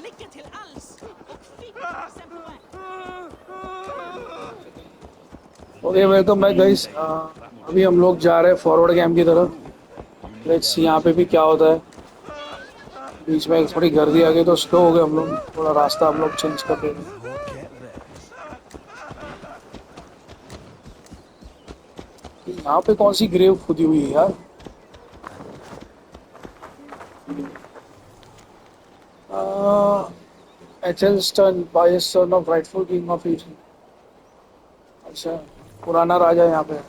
Lycka till alls och fick sen på väg. Okay welcome back guys. अभी हम लोग जा रहे हैं फॉरवर्ड कैंप की तरफ। लेट्स सी यहाँ पे भी क्या होता है। बीच में थोड़ी गर्दी आ गई तो स्लो हो गए हम लोग, थोड़ा रास्ता हम लोग चेंज कर देंगे। यहाँ पे कौन सी ग्रेव खुदी हुई है यार? HL stun by son of rightful king of east. अच्छा, पुराना राजा यहाँ पे।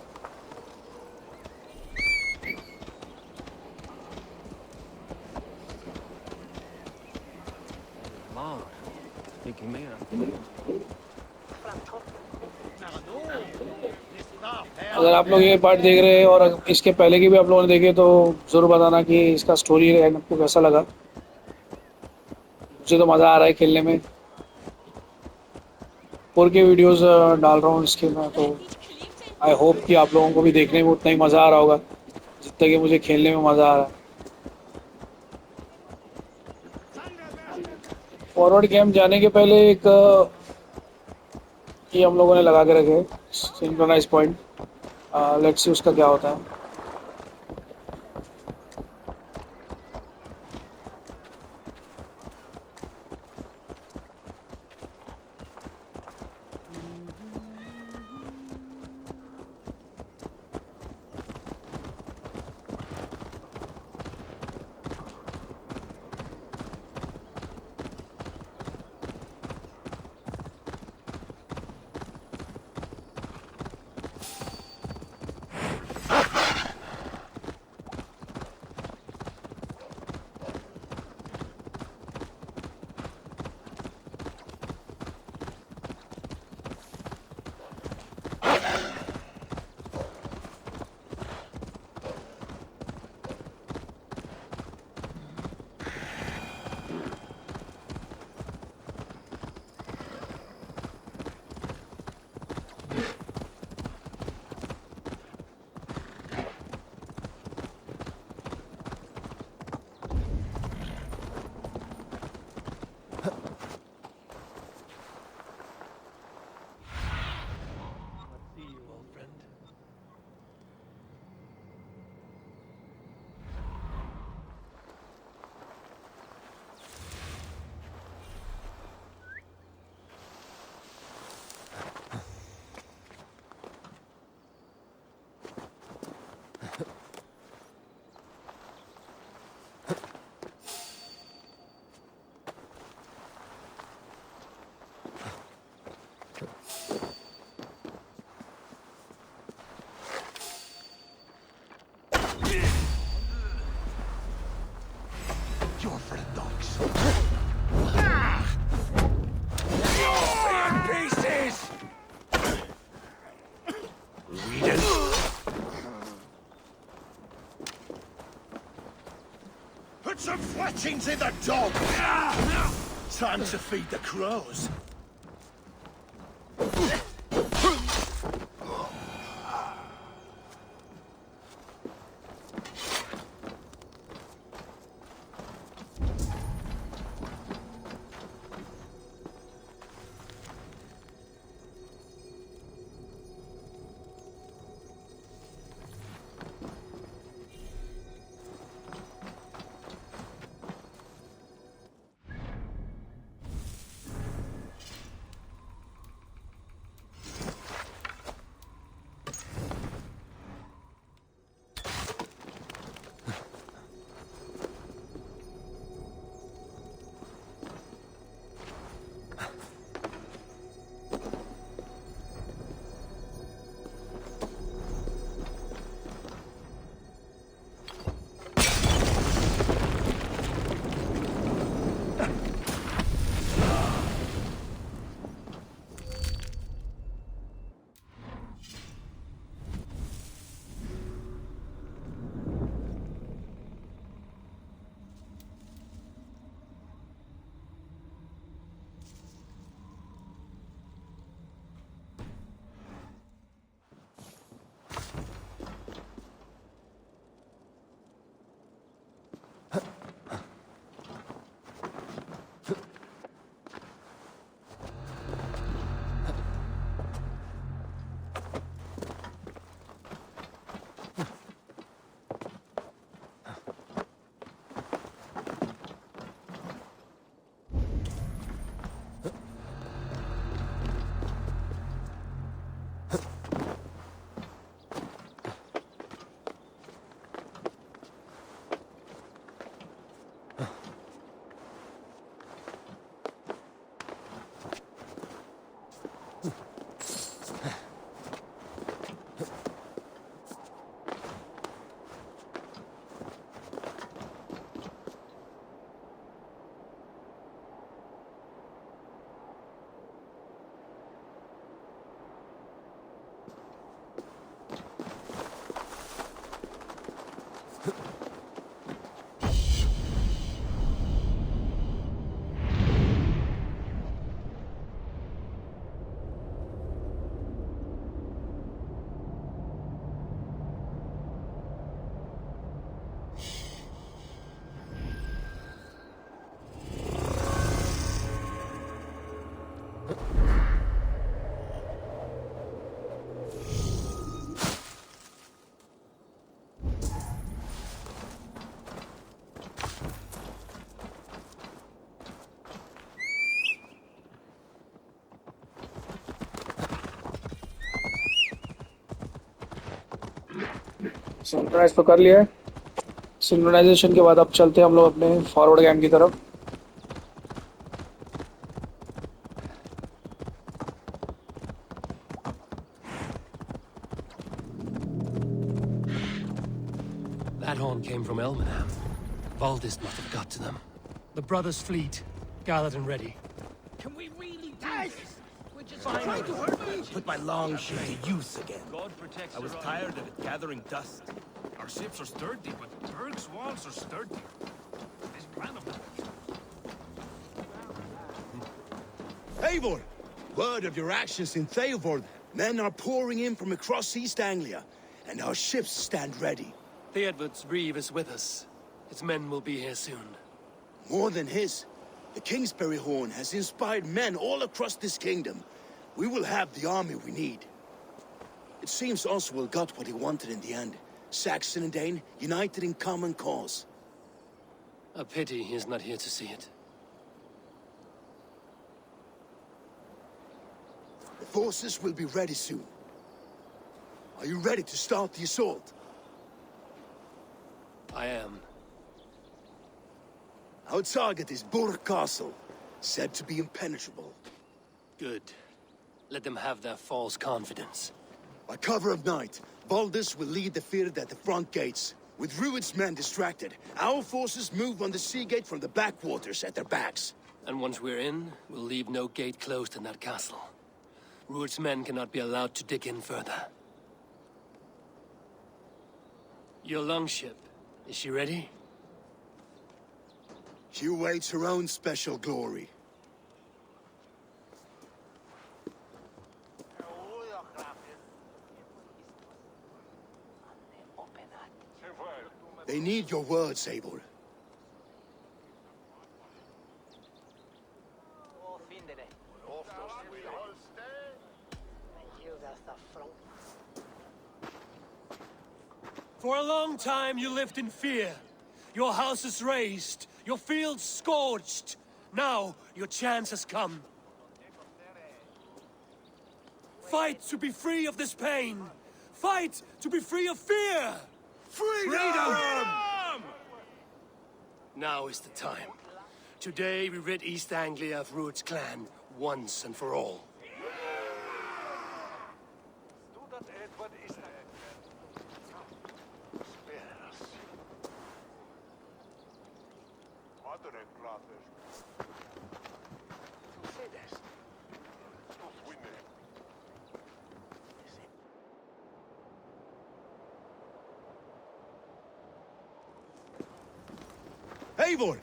अगर आप लोग ये पार्ट देख रहे हैं और इसके पहले की भी आप लोगों ने देखे तो जरूर बताना कि इसका स्टोरी लाइन आपको कैसा लगा। मुझे तो मज़ा आ रहा है खेलने में। 4K वीडियोस डाल रहा हूँ इसके में, तो आई होप कि आप लोगों को भी देखने में उतना ही मज़ा आ रहा होगा जितना कि मुझे खेलने में मज़ा आ रहा है। फॉरवर्ड गेम जाने के पहले एक ये हम लोगों ने लगा के रखे सिंक्रोनाइज पॉइंट। लेट्स सी उसका क्या होता है। You're for the dogs. You're in pieces! Read it. Put some fletchings in the dog! Time to feed the crows. Synchronise तो कर लिया है। सिंक्रोनाइजेशन के बाद अब चलते हैं हम लोग अपने फॉरवर्ड कैम की तरफ। That horn came from Elmenham. Valdis must have got to them. The brothers' fleet, gathered and ready. Can we really do this? We're just Finally, trying to hurt me. put my longship to use again. I was tired of it gathering dust. Our ships are sturdy, but Berg's walls are sturdy. This plan of Eivor! Word of your actions in Theodord. Men are pouring in from across East Anglia, and our ships stand ready. Theodward's reeve is with us. His men will be here soon. More than his, the Kingsbury Horn has inspired men all across this kingdom. We will have the army we need. It seems Oswald got what he wanted in the end. Saxon and Dane united in common cause. A pity he is not here to see it. The forces will be ready soon. Are you ready to start the assault? I am. Our target is Burg Castle, said to be impenetrable. Good. Let them have their false confidence. By cover of night, Valdis will lead the field at the front gates. With Rued's men distracted, our forces move on the sea gate from the backwaters at their backs. And once we're in, we'll leave no gate closed in that castle. Rued's men cannot be allowed to dig in further. Your longship, is she ready? She awaits her own special glory. They need your words, Eivor. For a long time you lived in fear. Your houses razed, your fields scorched. Now your chance has come. Fight to be free of this pain. Fight to be free of fear. Freedom! Now is the time. Today we rid East Anglia of Rued's clan, once and for all. Eivor!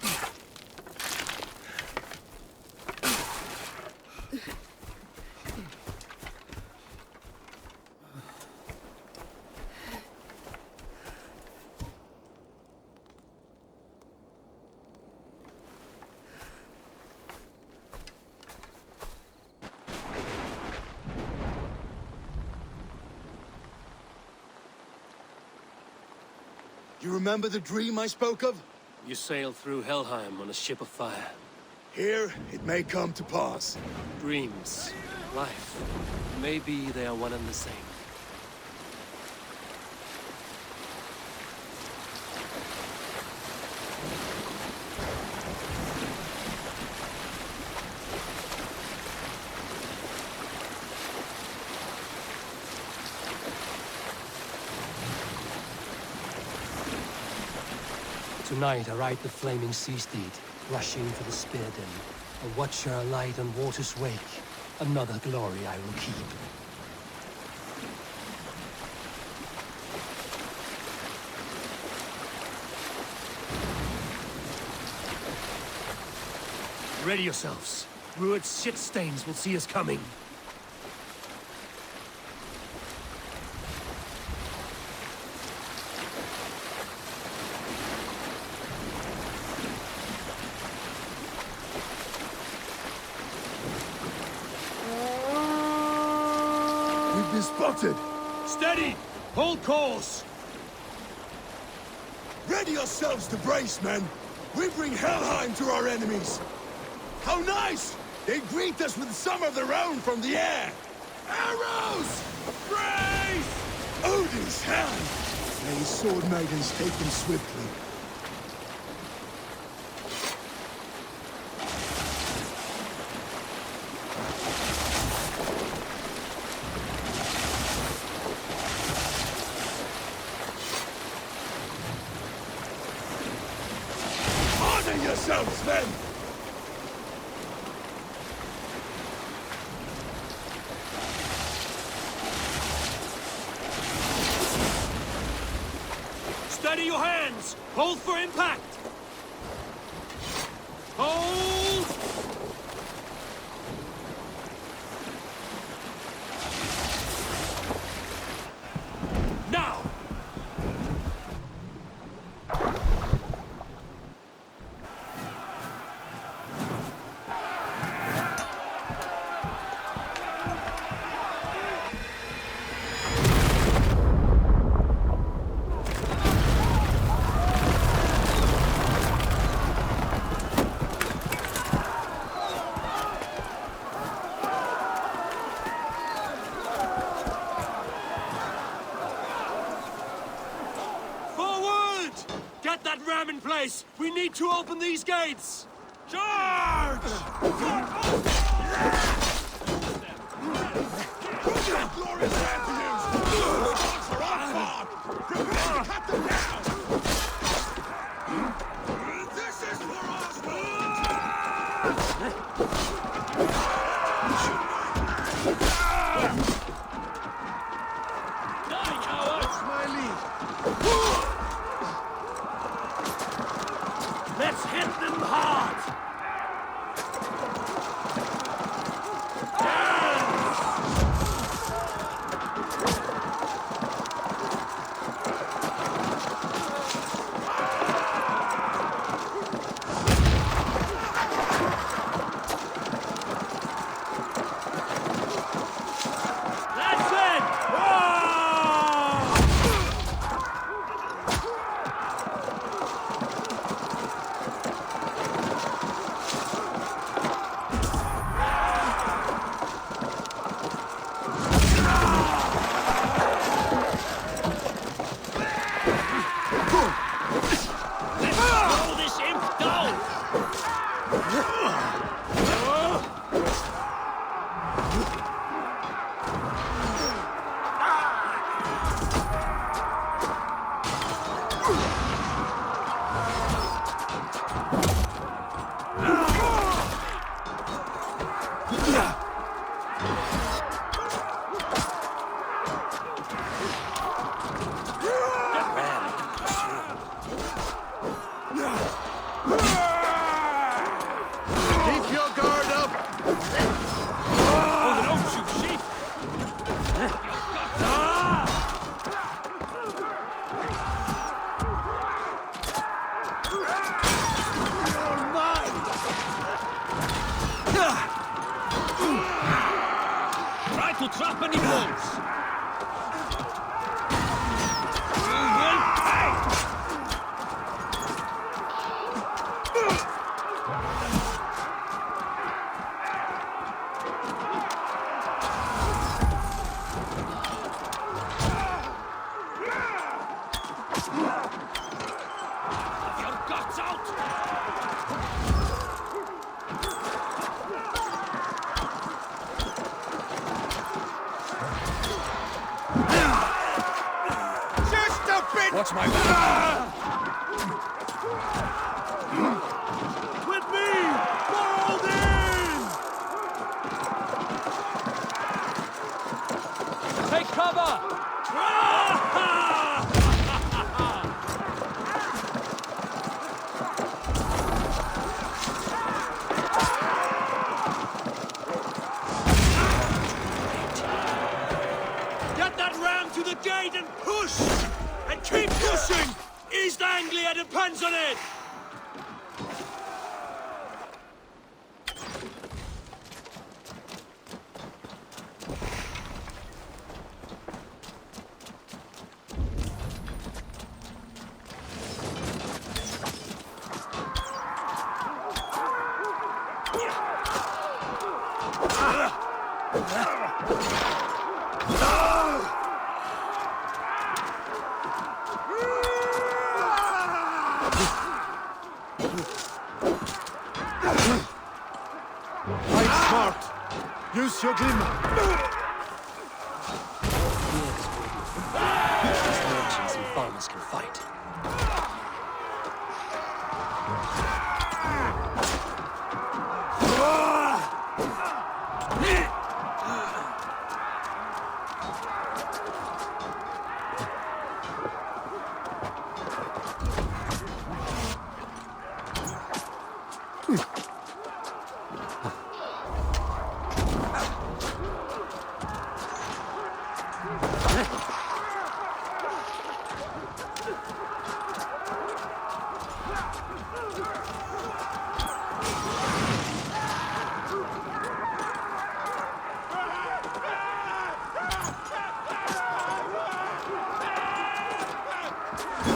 You remember the dream I spoke of? You sail through Helheim on a ship of fire. Here, it may come to pass. Dreams, life, maybe they are one and the same. Tonight I ride the flaming sea steed, rushing for the spear den. A watcher alight on water's wake. Another glory I will keep. Ready yourselves. Rued's shit stains will see us coming. We've been spotted! Steady! Hold course! Ready yourselves to brace, men! We bring Helheim to our enemies! How nice! They greet us with some of their own from the air! Arrows! Brace! Odin's hand! May his sword maidens take him swiftly. Honor yourselves, men! Steady your hands! Hold for impact! Hold! Now! Forward! Get that ram in place! We need to open these gates! Charge! Glorious hand to use! The dogs are on guard! Prepare to cut them down! This is for Die, cowards! my lead! Let's hit them hard! That's it! Ah! Throw this imp down! Keep your guard up! Oh, don't shoot sheep! Try to trap any wolves! You will pay! Have your guts out! Just a bit! Watch my back! With me! Fold in! Take cover! Get that ram to the gate and push! And keep pushing! East Anglia depends on it! Monsieur Glimmer. These merchants and farmers can fight.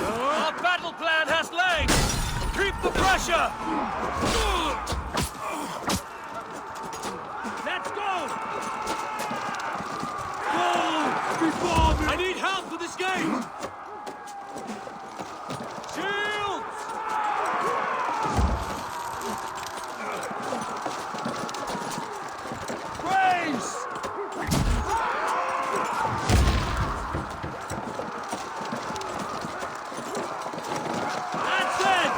Our battle plan has legs! Keep the pressure! Let's go! Go! Before me! I need help with this gate! Shields! Grace! That's it!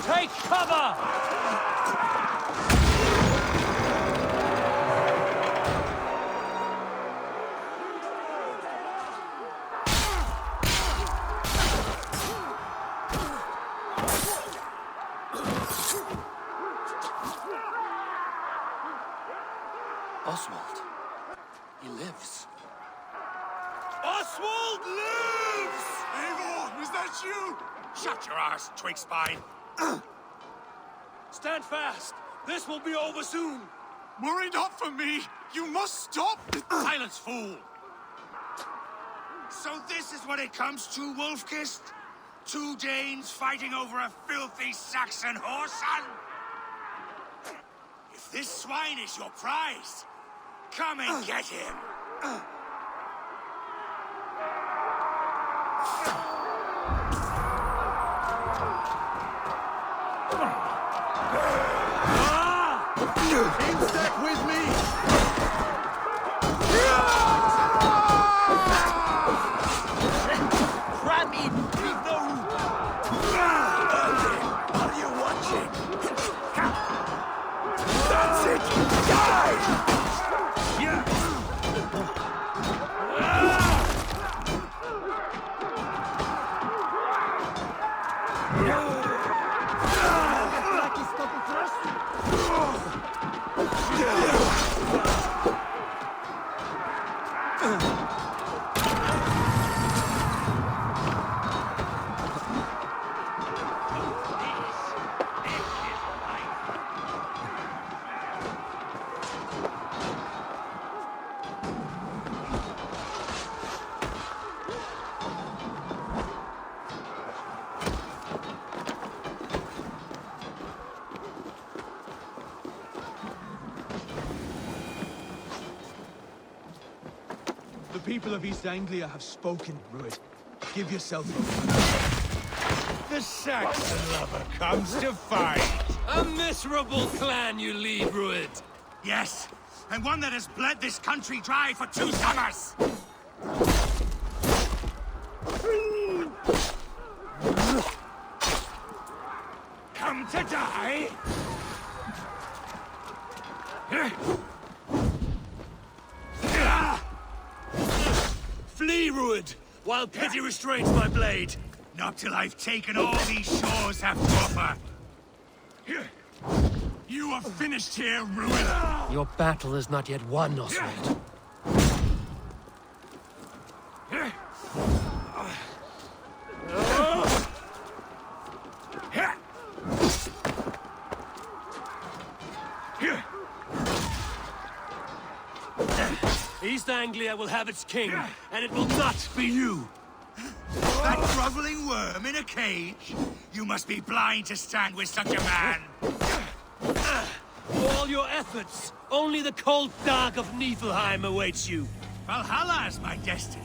Take cover! Oswald. He lives. Oswald lives! Eivor, is that you? Shut your arse, twig spine. Stand fast! This will be over soon! Worry not for me. You must stop. Silence, fool! So this is what it comes to, Wolfkist? Two Danes fighting over a filthy Saxon whoreson? If this swine is your prize, come and get him! In step with me! Grab him! Leave no room! Are you watching? That's it! Die! The people of East Anglia have spoken, Rued. Give yourself over. The Saxon lover comes to fight! A miserable clan you lead, Rued! Yes, and one that has bled this country dry for 2 summers! Come to die? Flee, Rued, while pity restrains my blade! Not till I've taken all these shores have to offer. You are finished here, Ruin. Your battle is not yet won, Oswald. East Anglia will have its king, and it will not be you! That groveling worm in a cage? You must be blind to stand with such a man. For all your efforts, only the cold dark of Niflheim awaits you. Valhalla is my destiny.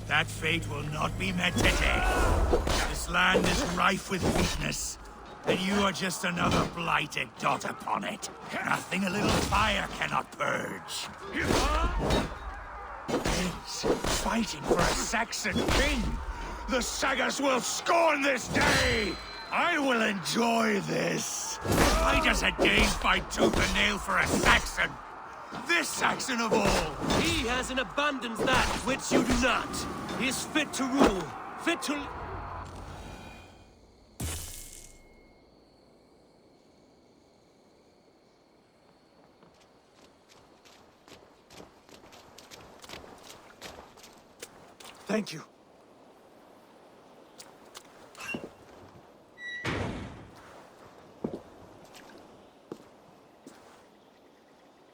That fate will not be met today. This land is rife with weakness, and you are just another blighted dot upon it. Nothing a little fire cannot purge. Kings fighting for a Saxon king. The sagas will scorn this day! I will enjoy this! Why does a Dane fight tooth and nail for a Saxon? This Saxon of all! He has in abundance that which you do not. He is fit to rule, fit to... Thank you.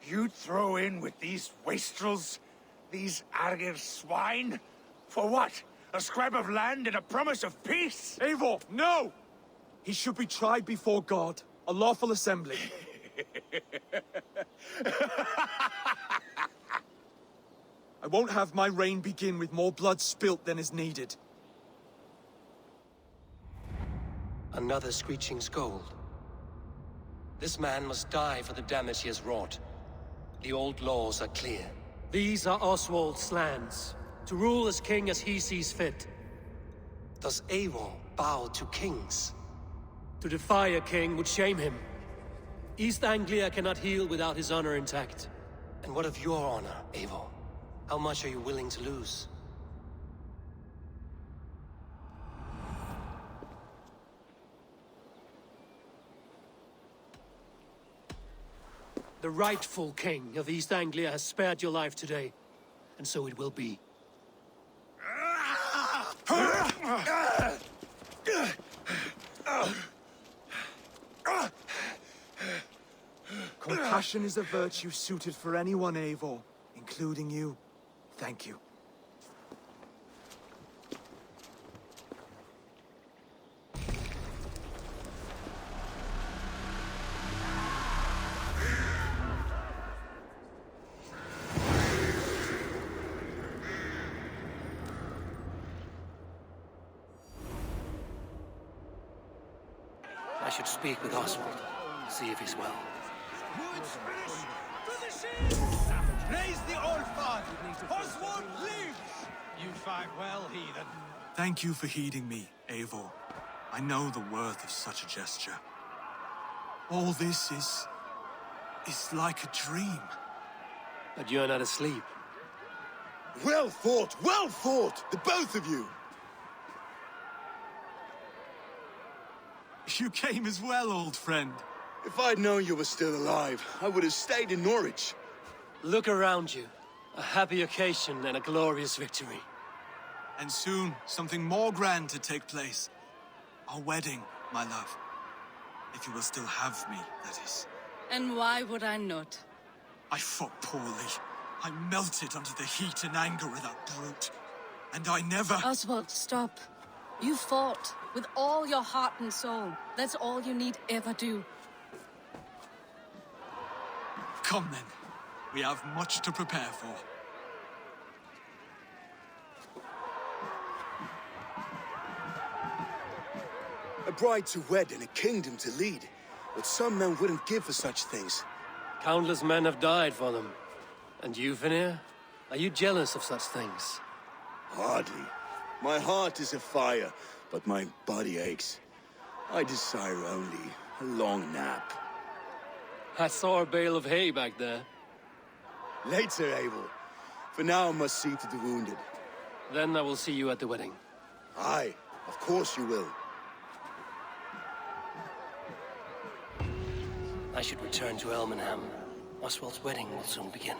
You'd throw in with these wastrels? These Argir swine? For what? A scrap of land and a promise of peace? Eivor, no! He should be tried before God, a lawful assembly. I won't have my reign begin with more blood spilt than is needed. Another screeching scold. This man must die for the damage he has wrought. The old laws are clear. These are Oswald's lands, to rule as king as he sees fit. Does Eivor bow to kings? To defy a king would shame him. East Anglia cannot heal without his honor intact. And what of your honor, Eivor? How much are you willing to lose? The rightful king of East Anglia has spared your life today, and so it will be. Compassion is a virtue suited for anyone, Eivor, including you. Thank you. I should speak with Oswald, see if he's well. Raise the old fire! Oswald lives! You fight well, heathen. Thank you for heeding me, Eivor. I know the worth of such a gesture. All this is like a dream. But you're not asleep. Well fought, the both of you. You came as well, old friend. If I'd known you were still alive, I would have stayed in Norwich. Look around you. A happy occasion and a glorious victory. And soon, something more grand to take place. Our wedding, my love. If you will still have me, that is. And why would I not? I fought poorly. I melted under the heat and anger of that brute. And I never... Oswald, stop. You fought with all your heart and soul. That's all you need ever do. Come then. We have much to prepare for. A bride to wed and a kingdom to lead. But some men wouldn't give for such things. Countless men have died for them. And you, Vanir? Are you jealous of such things? Hardly. My heart is afire, but my body aches. I desire only a long nap. I saw a bale of hay back there. Later, Abel. For now, I must see to the wounded. Then I will see you at the wedding. Aye, of course you will. I should return to Elmenham. Oswald's wedding will soon begin.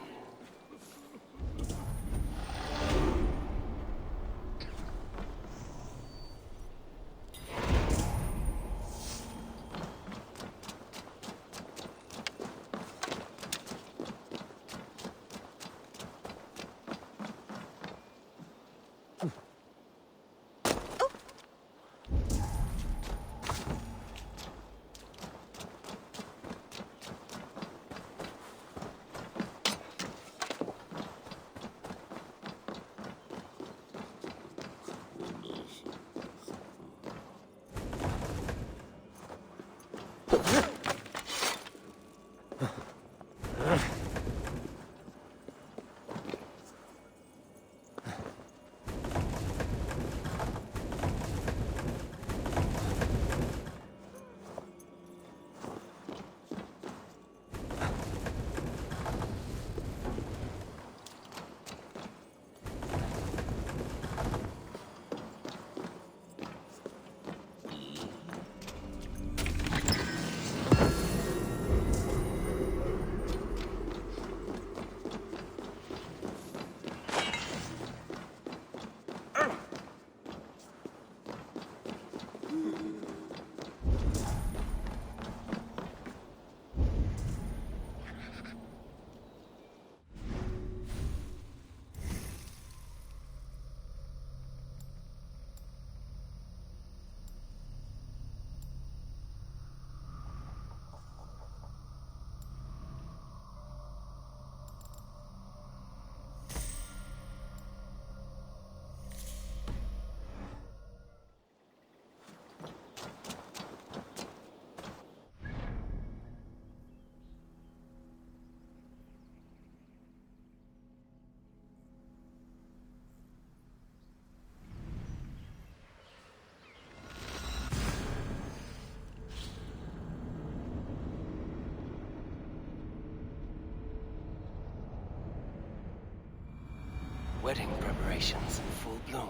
Wedding preparations in full bloom.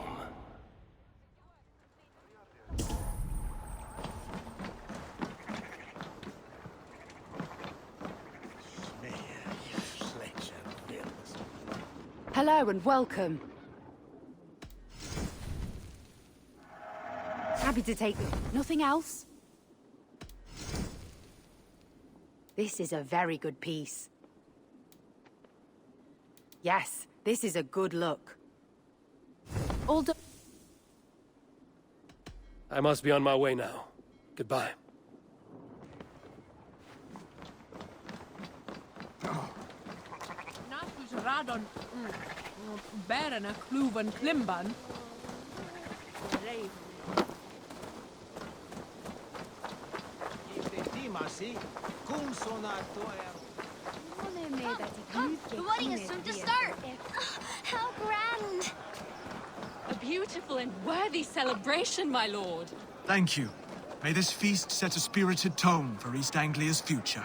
Hello and welcome. Happy to take nothing else. This is a very good piece. Yes, this is a good look. All done. I must be on my way now. Goodbye. Radon bären a kluven klimban. The wedding is soon to start! How grand! A beautiful and worthy celebration, my lord. Thank you. May this feast set a spirited tone for East Anglia's future.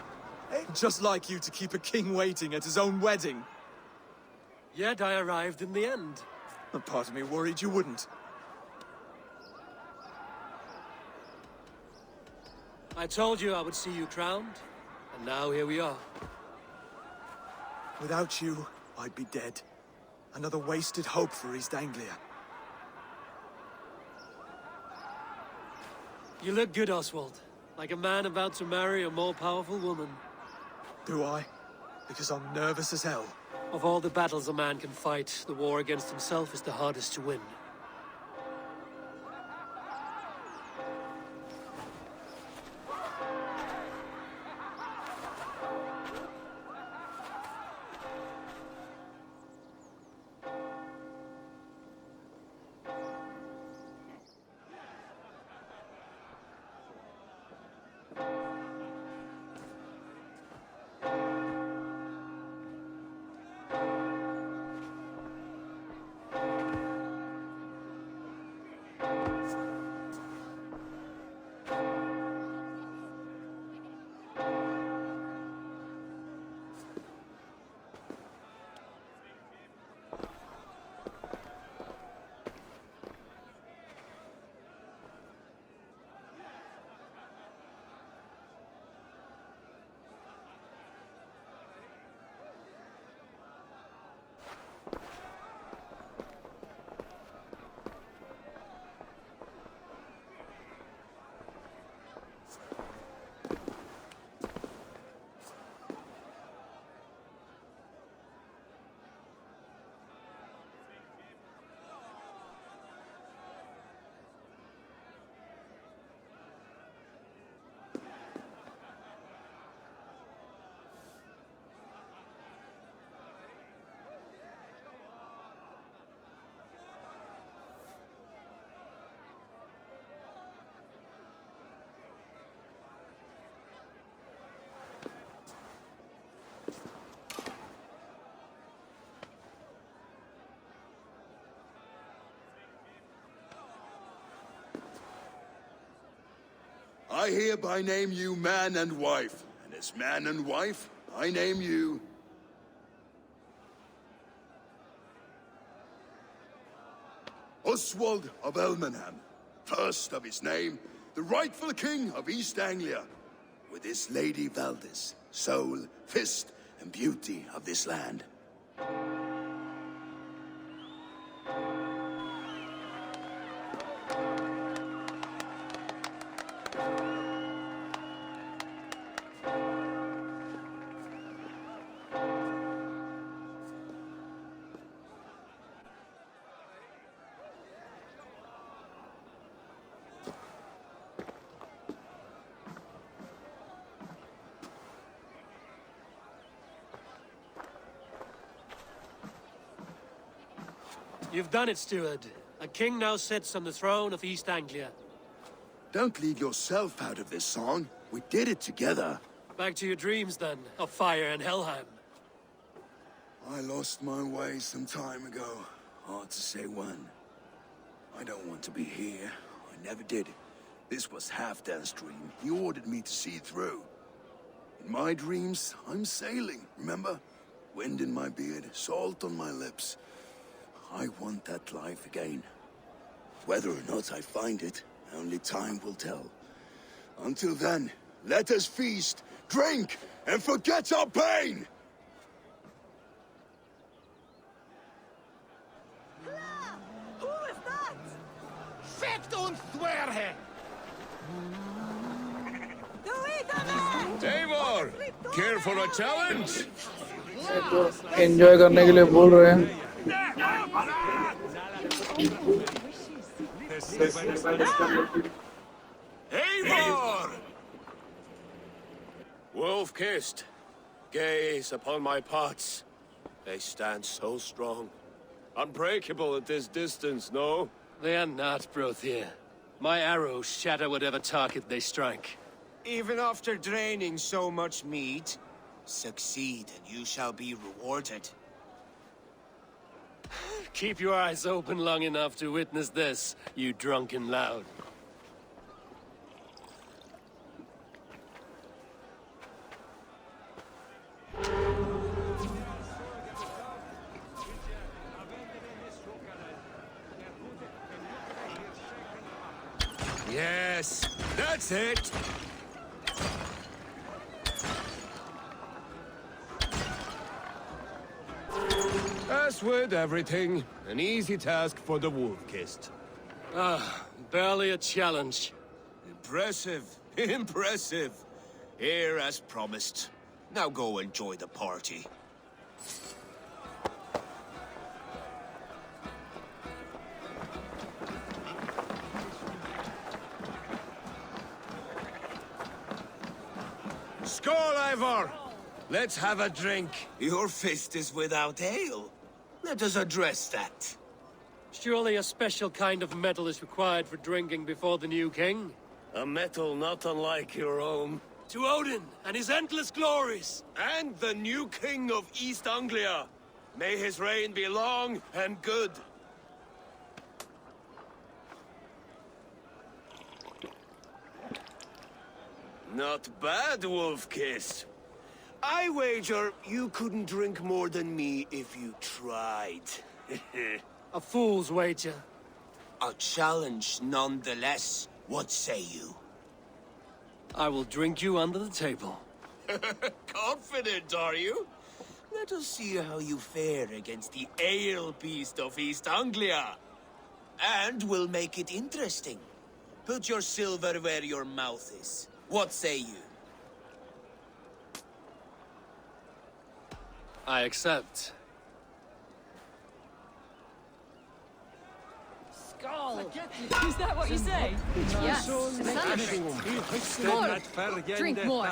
Just like you to keep a king waiting at his own wedding. Yet I arrived in the end. A part of me worried you wouldn't. I told you I would see you crowned, and now here we are. Without you, I'd be dead. Another wasted hope for East Anglia. You look good, Oswald. Like a man about to marry a more powerful woman. Do I? Because I'm nervous as hell. Of all the battles a man can fight, the war against himself is the hardest to win. I hereby name you man and wife, and as man and wife, I name you... Oswald of Elmenham, first of his name, the rightful king of East Anglia, with his lady Valdis, soul, fist, and beauty of this land. You've done it, steward. A king now sits on the throne of East Anglia. Don't leave yourself out of this song. We did it together. Back to your dreams, then, of fire and Helheim. I lost my way some time ago. Hard to say when. I don't want to be here. I never did. This was Halfdan's dream. He ordered me to see it through. In my dreams, I'm sailing, remember? Wind in my beard, salt on my lips. I want that life again. Whether or not I find it, only time will tell. Until then, let us feast, drink, and forget our pain! Who is that? Fekt und Swearhe! Eivor, care for a challenge? Enjoy करने के लिए बोल रहे हैं. Eivor! Wolf-kissed, gaze upon my parts. They stand so strong. Unbreakable at this distance, no? They are not, Brothir. My arrows shatter whatever target they strike. Even after draining so much meat, succeed and you shall be rewarded. Keep your eyes open long enough to witness this, you drunken loud. Yes, that's it! As with everything, an easy task for the wolf-kissed. Barely a challenge. Impressive, impressive. Here as promised. Now go enjoy the party. Skål, Eivor! Let's have a drink. Your fist is without ale. Let us address that. Surely a special kind of metal is required for drinking before the new king? A metal not unlike your own. To Odin and his endless glories! And the new king of East Anglia. May his reign be long and good. Not bad, Wolf-Kiss. I wager you couldn't drink more than me if you tried. A fool's wager. A challenge nonetheless. What say you? I will drink you under the table. Confident, are you? Let us see how you fare against the ale beast of East Anglia. And we'll make it interesting. Put your silver where your mouth is. What say you? I accept. Skull! Is that what you say? Yes. Skål! Drink more.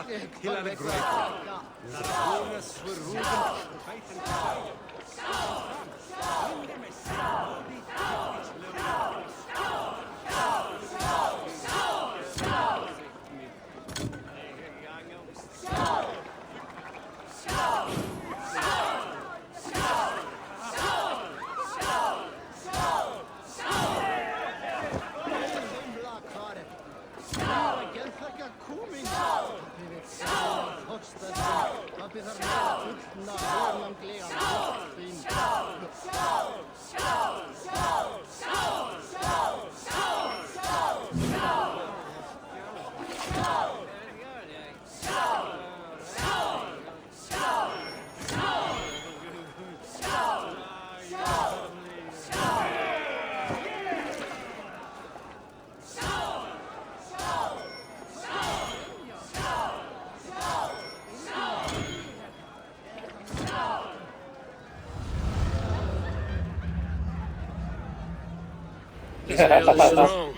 This ale is strong,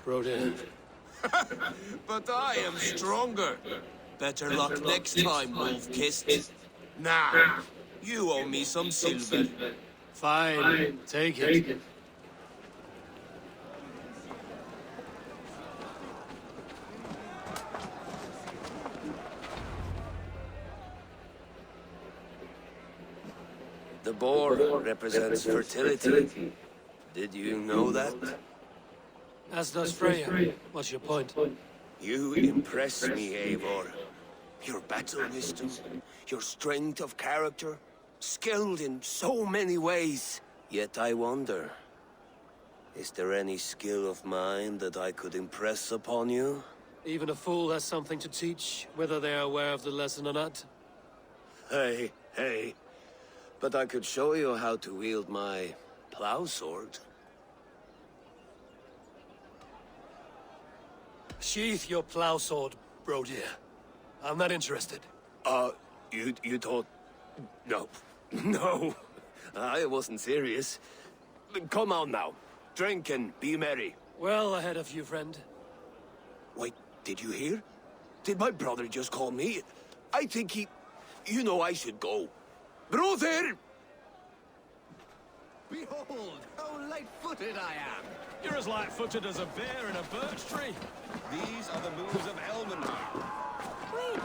Rodin. But I am stronger. Better luck next time, Wolf-Kissed. Now, you owe me some silver. Fine, take it. The boar represents fertility. Did you know that? As does Freya. What's your point? You impress me, Eivor. Your battle wisdom, your strength of character, skilled in so many ways. Yet I wonder, is there any skill of mine that I could impress upon you? Even a fool has something to teach, whether they are aware of the lesson or not. Hey. But I could show you how to wield my plow sword. Sheath your plow sword, bro dear. I'm not interested. You thought... No. No. I wasn't serious. Come on now. Drink and be merry. Well ahead of you, friend. Wait, did you hear? Did my brother just call me? I think he... You know I should go. Brother! Behold, how light-footed I am! You're as light-footed as a bear in a birch tree. These are the moves of Elmenhar.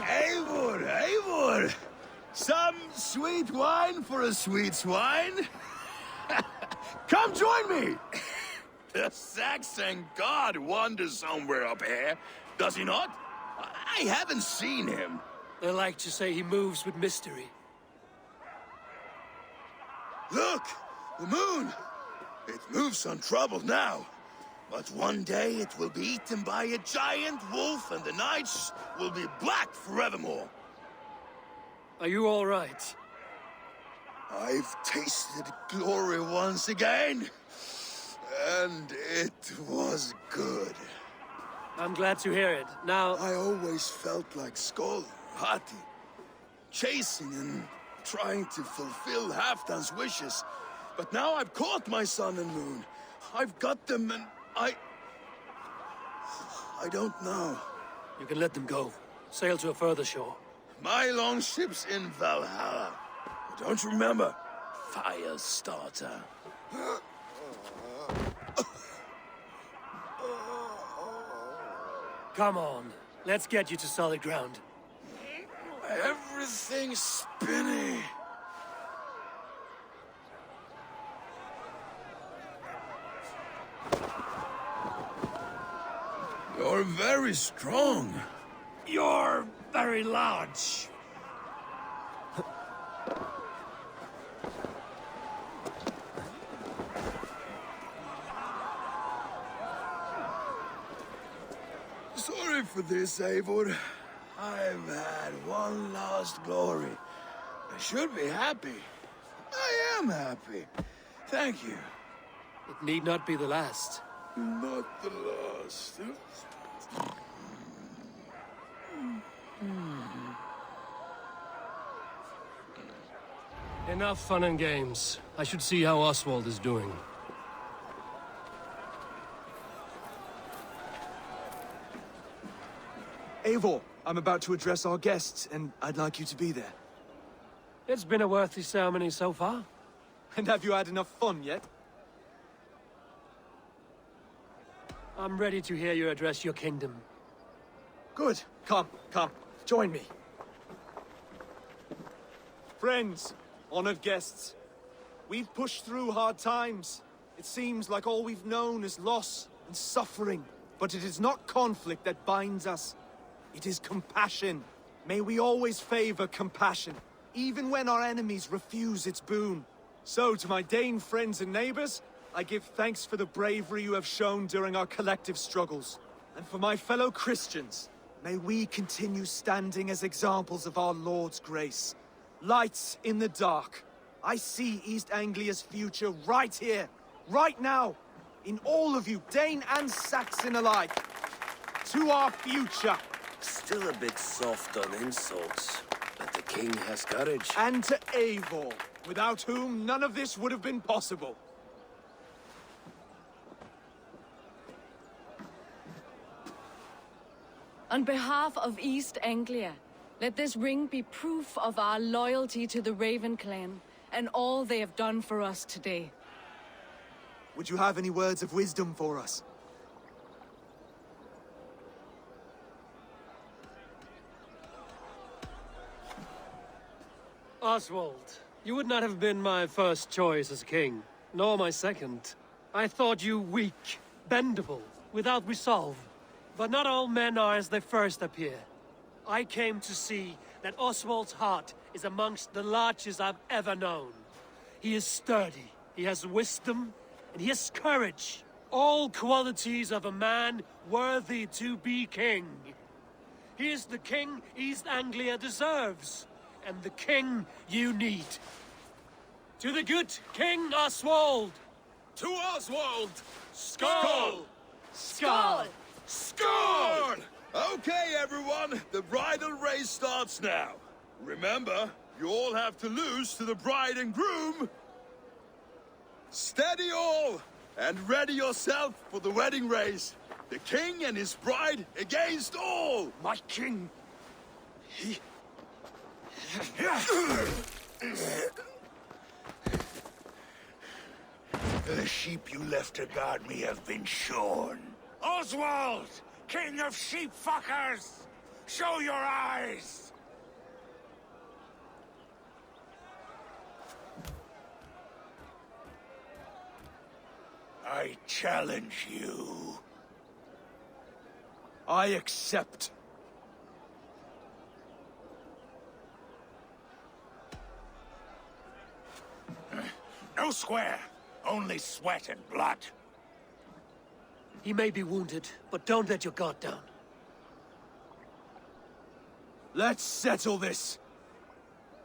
Eivor! Some sweet wine for a sweet swine? Come join me! The Saxon god wanders somewhere up here, does he not? I haven't seen him. They like to say he moves with mystery. Look! The moon! It moves untroubled now. But one day it will be eaten by a giant wolf and the nights will be black forevermore. Are you all right? I've tasted glory once again. And it was good. I'm glad to hear it. Now... I always felt like Skoll, Hati, chasing and trying to fulfill Halfdan's wishes. But now I've caught my sun and moon. I've got them and I don't know. You can let them go. Sail to a further shore. My longship's in Valhalla. Don't you remember? Firestarter. Come on. Let's get you to solid ground. Everything's spinny. You're very strong. You're very large. Sorry for this, Eivor. I've had one last glory. I should be happy. I am happy. Thank you. It need not be the last. Not the last. Enough fun and games. I should see how Oswald is doing. Eivor, I'm about to address our guests, and I'd like you to be there. It's been a worthy ceremony so far. And have you had enough fun yet? I'm ready to hear you address your kingdom. Good. Come. Join me. Friends, honored guests, we've pushed through hard times. It seems like all we've known is loss and suffering. But it is not conflict that binds us. It is compassion. May we always favor compassion, even when our enemies refuse its boon. So, to my Dane friends and neighbors, I give thanks for the bravery you have shown during our collective struggles. And for my fellow Christians, may we continue standing as examples of our Lord's grace. Lights in the dark. I see East Anglia's future right here, right now, in all of you, Dane and Saxon alike. To our future. Still a bit soft on insults, but the king has courage. And to Eivor, without whom none of this would have been possible. On behalf of East Anglia, let this ring be proof of our loyalty to the Raven clan and all they have done for us today. Would you have any words of wisdom for us? Oswald, you would not have been my first choice as king, nor my second. I thought you weak, bendable, without resolve. But not all men are as they first appear. I came to see that Oswald's heart is amongst the largest I've ever known. He is sturdy, he has wisdom, and he has courage. All qualities of a man worthy to be king. He is the king East Anglia deserves, and the king you need. To the good King Oswald! To Oswald! Skull! Skull! Score! Okay, everyone, the bridal race starts now. Remember, you all have to lose to the bride and groom. Steady all, and ready yourself for the wedding race. The king and his bride against all. My king, The sheep you left to guard me have been shorn. Oswald, king of sheep fuckers! Show your eyes! I challenge you. I accept. No square, only sweat and blood. He may be wounded, but don't let your guard down. Let's settle this.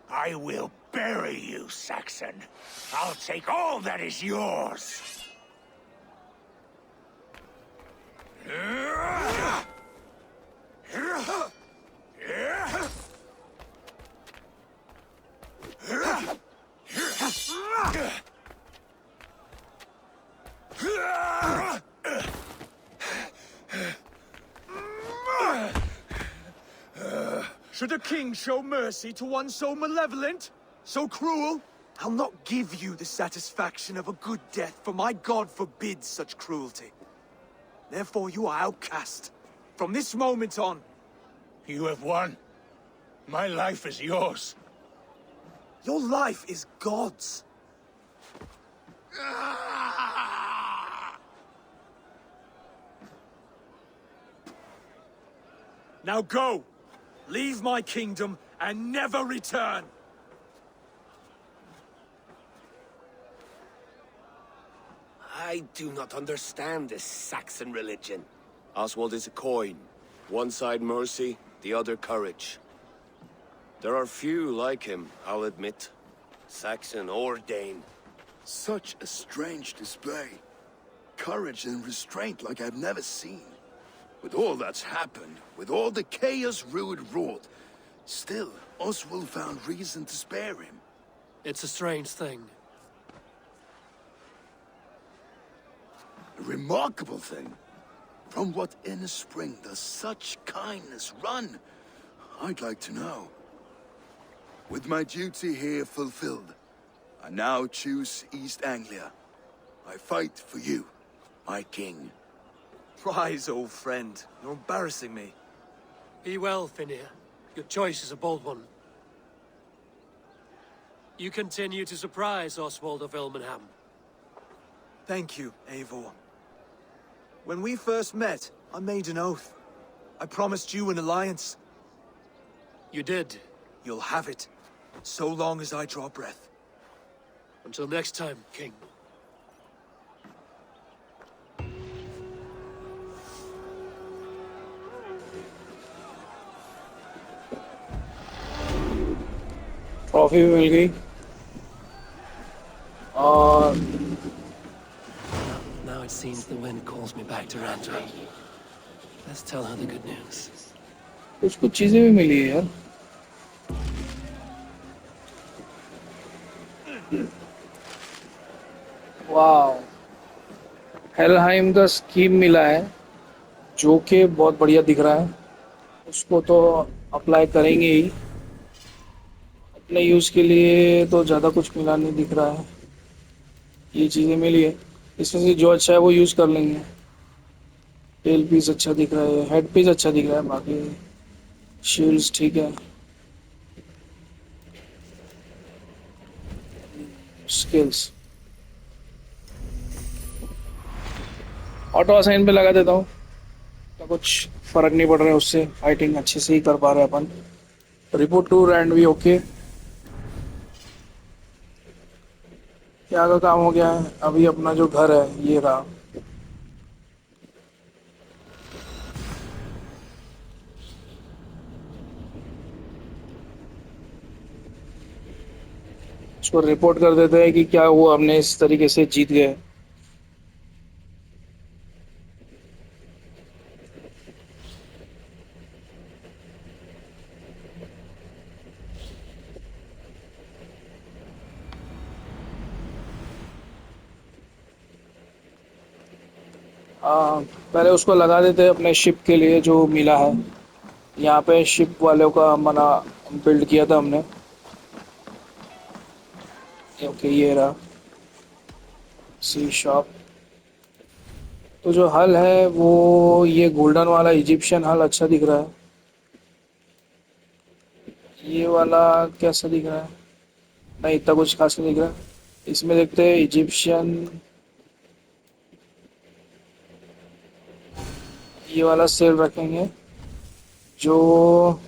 I will bury you, Saxon. I'll take all that is yours. Should a king show mercy to one so malevolent? So cruel? I'll not give you the satisfaction of a good death, for my god forbids such cruelty. Therefore you are outcast. From this moment on. You have won. My life is yours. Your life is God's. Now go! Leave my kingdom and never return! I do not understand this Saxon religion. Oswald is a coin. One side mercy, the other courage. There are few like him, I'll admit. Saxon or Dane. Such a strange display. Courage and restraint like I've never seen. With all that's happened, with all the chaos Rued wrought, still, Oswald found reason to spare him. It's a strange thing. A remarkable thing. From what inner spring does such kindness run? I'd like to know. With my duty here fulfilled, I now choose East Anglia. I fight for you, my king. Rise, old friend. You're embarrassing me. Be well, Finir. Your choice is a bold one. You continue to surprise Oswald of Ilmenham. Thank you, Eivor. When we first met, I made an oath. I promised you an alliance. You did. You'll have it, so long as I draw breath. Until next time, King. Trophy भी मिल गई और Now it seems the wind calls me back to Randall. Let's tell her the good news. कुछ चीजें भी मिली है यार. वाव, हेलहाइम का scheme मिला है जो कि बहुत बढ़िया दिख रहा है. उसको तो अप्लाई करेंगे ही। अपने यूज़ के लिए तो ज़्यादा कुछ मिला नहीं दिख रहा है। ये चीज़ें मिली है, इसमें से जो अच्छा है वो यूज़ कर लेंगे। टेल पीस अच्छा दिख रहा है, हेड पीस अच्छा दिख रहा है, बाकी शील्ड्स ठीक है। स्किल्स ऑटो असाइन पे लगा देता हूँ, तो कुछ फर्क नहीं पड़ रहा है उससे, फाइटिंग अच्छे से ही कर पा रहे हैं अपन। रिपोर्ट टू एंड भी ओके। क्या का काम हो गया है, अभी अपना जो घर है ये रहा। उसको रिपोर्ट कर देते हैं कि क्या हुआ, हमने इस तरीके से जीत गए। पहले उसको लगा देते हैं अपने शिप के लिए जो मिला है। यहाँ पे शिप वालों का मना बिल्ड किया था हमने। ओके ये रहा सी शॉप। तो जो हल है वो ये गोल्डन वाला इजिप्शियन हल अच्छा दिख रहा है। ये वाला कैसा दिख रहा है, नहीं इतना कुछ खास नहीं दिख रहा। इसमें देखते हैं इजिप्शियन, ये वाला सेल रखेंगे। जो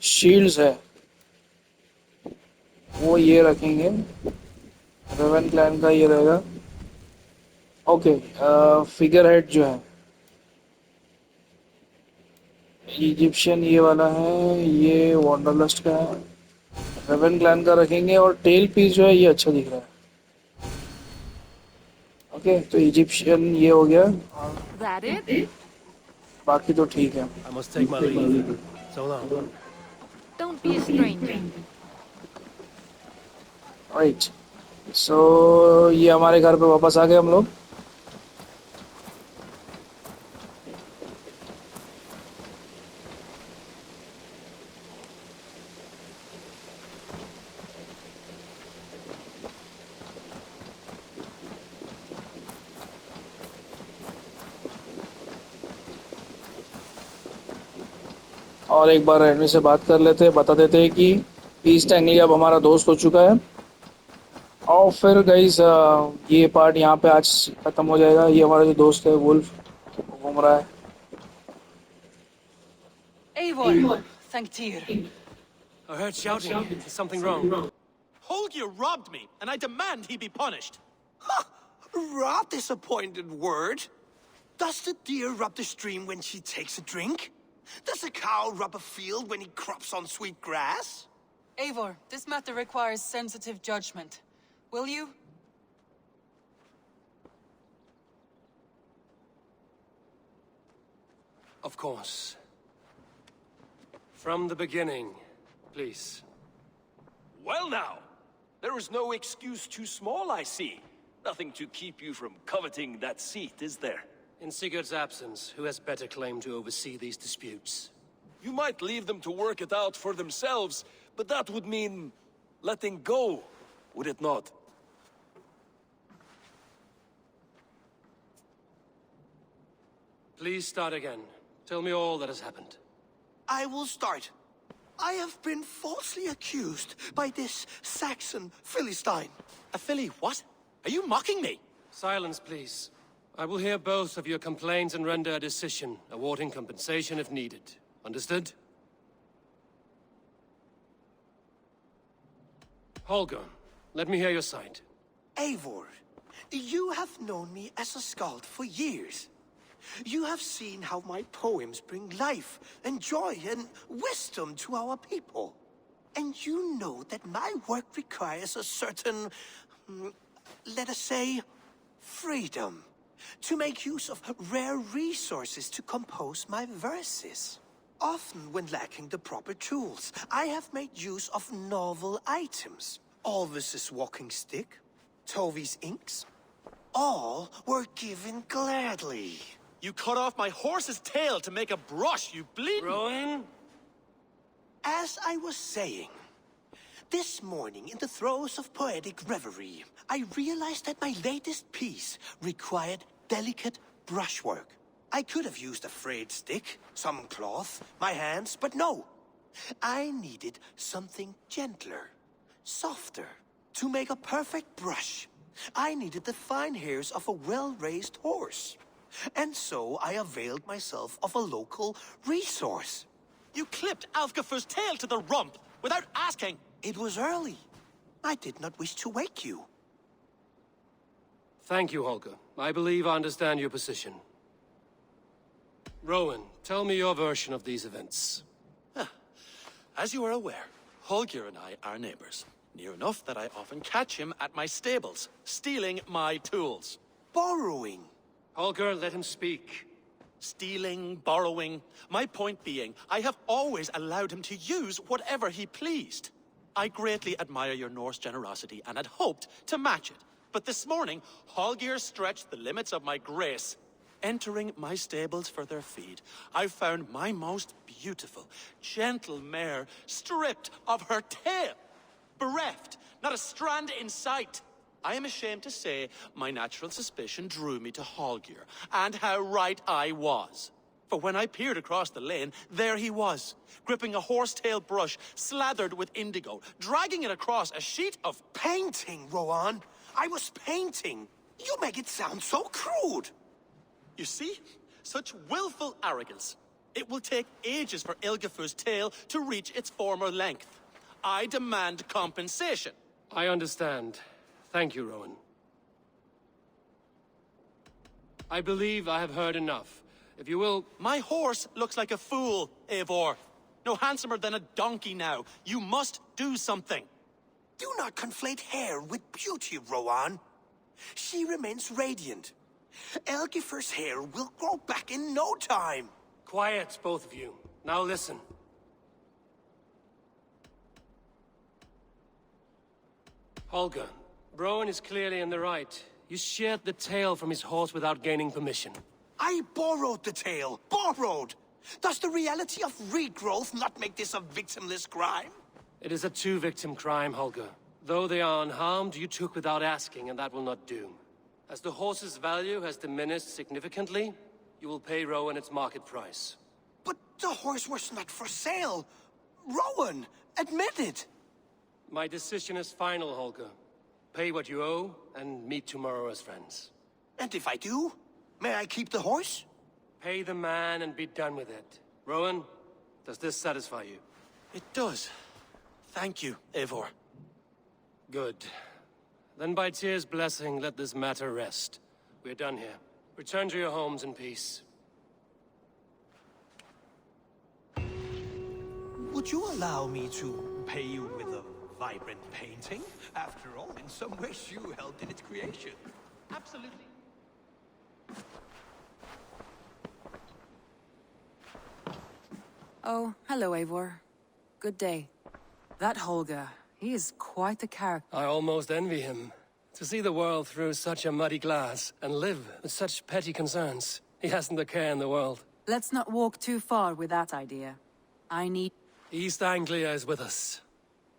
शील्ड्स है वो ये रखेंगे, रेवन क्लैन का ये रहेगा। ओके फिगर हेड जो है इजिप्शियन ये वाला है, ये वॉन्डरलस्ट का है, रेवन क्लैन का रखेंगे। और टेल पीस जो है ये अच्छा दिख रहा है। ओके तो इजिप्शियन ये हो गया, That it? बाकी तो ठीक है। I must take my leave. So long. Don't be a stranger. Right, so ये हमारे घर पे वापस आ गए हम लोग। और एक बार एडमी से बात कर लेते हैं, बता देते हैं कि ईस्ट एंग्लिया अब हमारा दोस्त हो चुका है। और फिर गाइस ये पार्ट यहाँ पे आज खत्म हो जाएगा। ये हमारा जो दोस्त है वुल्फ घूम रहा है। Eivor, thank Tyr. I heard shouting. Is something wrong? Holger robbed me, and I demand he be punished. Rot is a pointed word. Does the deer rub the stream when she takes a drink? Does a cow rub a field when he crops on sweet grass? Eivor, this matter requires sensitive judgment. Will you? Of course. From the beginning, please. Well now, there is no excuse too small, I see. Nothing to keep you from coveting that seat, is there? In Sigurd's absence, who has better claim to oversee these disputes? You might leave them to work it out for themselves, but that would mean letting go, would it not? Please start again. Tell me all that has happened. I will start. I have been falsely accused by this Saxon Philistine. A Philly what? Are you mocking me? Silence, please. I will hear both of your complaints and render a decision, awarding compensation if needed. Understood? Holger, let me hear your side. Eivor, you have known me as a skald for years. You have seen how my poems bring life and joy and wisdom to our people. And you know that my work requires a certain, let us say, freedom. To make use of rare resources to compose my verses. Often when lacking the proper tools, I have made use of novel items. Alvis's walking stick, Tovy's inks. All were given gladly. You cut off my horse's tail to make a brush, you bleeding... Rowan? As I was saying, this morning in the throes of poetic reverie, I realized that my latest piece required delicate brushwork. I could have used a frayed stick, some cloth, my hands, but no. I needed something gentler, softer, to make a perfect brush. I needed the fine hairs of a well-raised horse. And so I availed myself of a local resource. You clipped Alfgafu's tail to the rump without asking. It was early. I did not wish to wake you. Thank you, Holger. I believe I understand your position. Rowan, tell me your version of these events. As you are aware, Holger and I are neighbors. Near enough that I often catch him at my stables, stealing my tools. Borrowing. Holger, let him speak. Stealing, borrowing. My point being, I have always allowed him to use whatever he pleased. I greatly admire your Norse generosity and had hoped to match it. But this morning, Holger stretched the limits of my grace. Entering my stables for their feed, I found my most beautiful, gentle mare stripped of her tail. Bereft, not a strand in sight. I am ashamed to say my natural suspicion drew me to Holger, and how right I was. For when I peered across the lane, there he was, gripping a horsetail brush slathered with indigo, dragging it across a sheet of... Painting, Rowan! I was painting! You make it sound so crude! You see? Such willful arrogance. It will take ages for Ilgafu's tail to reach its former length. I demand compensation. I understand. Thank you, Rowan. I believe I have heard enough. If you will... My horse looks like a fool, Eivor. No handsomer than a donkey now. You must do something. Do not conflate hair with beauty, Rowan. She remains radiant. Elgifer's hair will grow back in no time. Quiet, both of you. Now listen. Holger, Rowan is clearly in the right. You sheared the tail from his horse without gaining permission. I borrowed the tail. Borrowed! Does the reality of regrowth not make this a victimless crime? It is a two-victim crime, Holger. Though they are unharmed, you took without asking, and that will not do. As the horse's value has diminished significantly, you will pay Rowan its market price. But the horse was not for sale. Rowan, admit it. My decision is final, Holger. Pay what you owe, and meet tomorrow as friends. And if I do, may I keep the horse? Pay the man and be done with it. Rowan, does this satisfy you? It does. Thank you, Eivor. Good. Then by Tyr's blessing, let this matter rest. We're done here. Return to your homes in peace. Would you allow me to pay you with a vibrant painting? After all, in some ways you helped in its creation. Absolutely. Oh, hello, Eivor. Good day. That Holger, he is quite the character. I almost envy him. To see the world through such a muddy glass, and live with such petty concerns. He hasn't a care in the world. Let's not walk too far with that idea. I need... East Anglia is with us.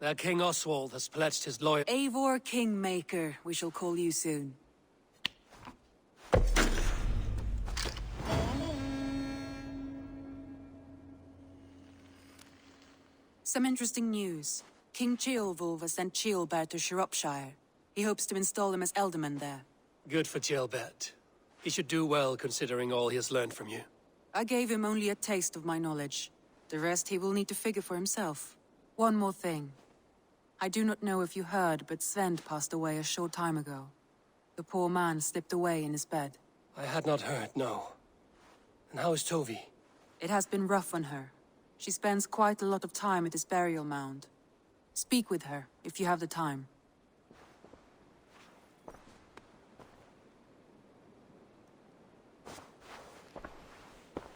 Their King Oswald has pledged his loyalty. Eivor Kingmaker, we shall call you soon. Some interesting news. King Ceolwulf has sent Ceolbert to Shropshire. He hopes to install him as Elderman there. Good for Ceolbert. He should do well considering all he has learned from you. I gave him only a taste of my knowledge. The rest he will need to figure for himself. One more thing. I do not know if you heard, but Svend passed away a short time ago. The poor man slipped away in his bed. I had not heard, no. And how is Tovi? It has been rough on her. She spends quite a lot of time at his burial mound. Speak with her, if you have the time.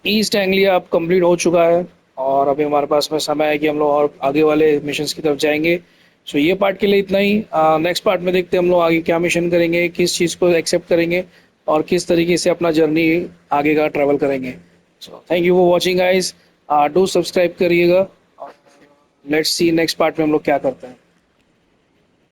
East Anglia अब complete हो चुका है और अभी हमारे पास में समय है कि हम लोग और आगे वाले मिशंस की तरफ जाएंगे। सो ये पार्ट के लिए इतना ही। नेक्स्ट पार्ट में देखते हैं हम लोग आगे क्या मिशन करेंगे, किस चीज़ को एक्सेप्ट करेंगे। और किस तरीके से अपना जर्नी आगे का ट्रैवल करेंगे। So thank you for watching guys, do subscribe करिएगा। लेट्स सी नेक्स्ट पार्ट में हम लोग क्या करते हैं।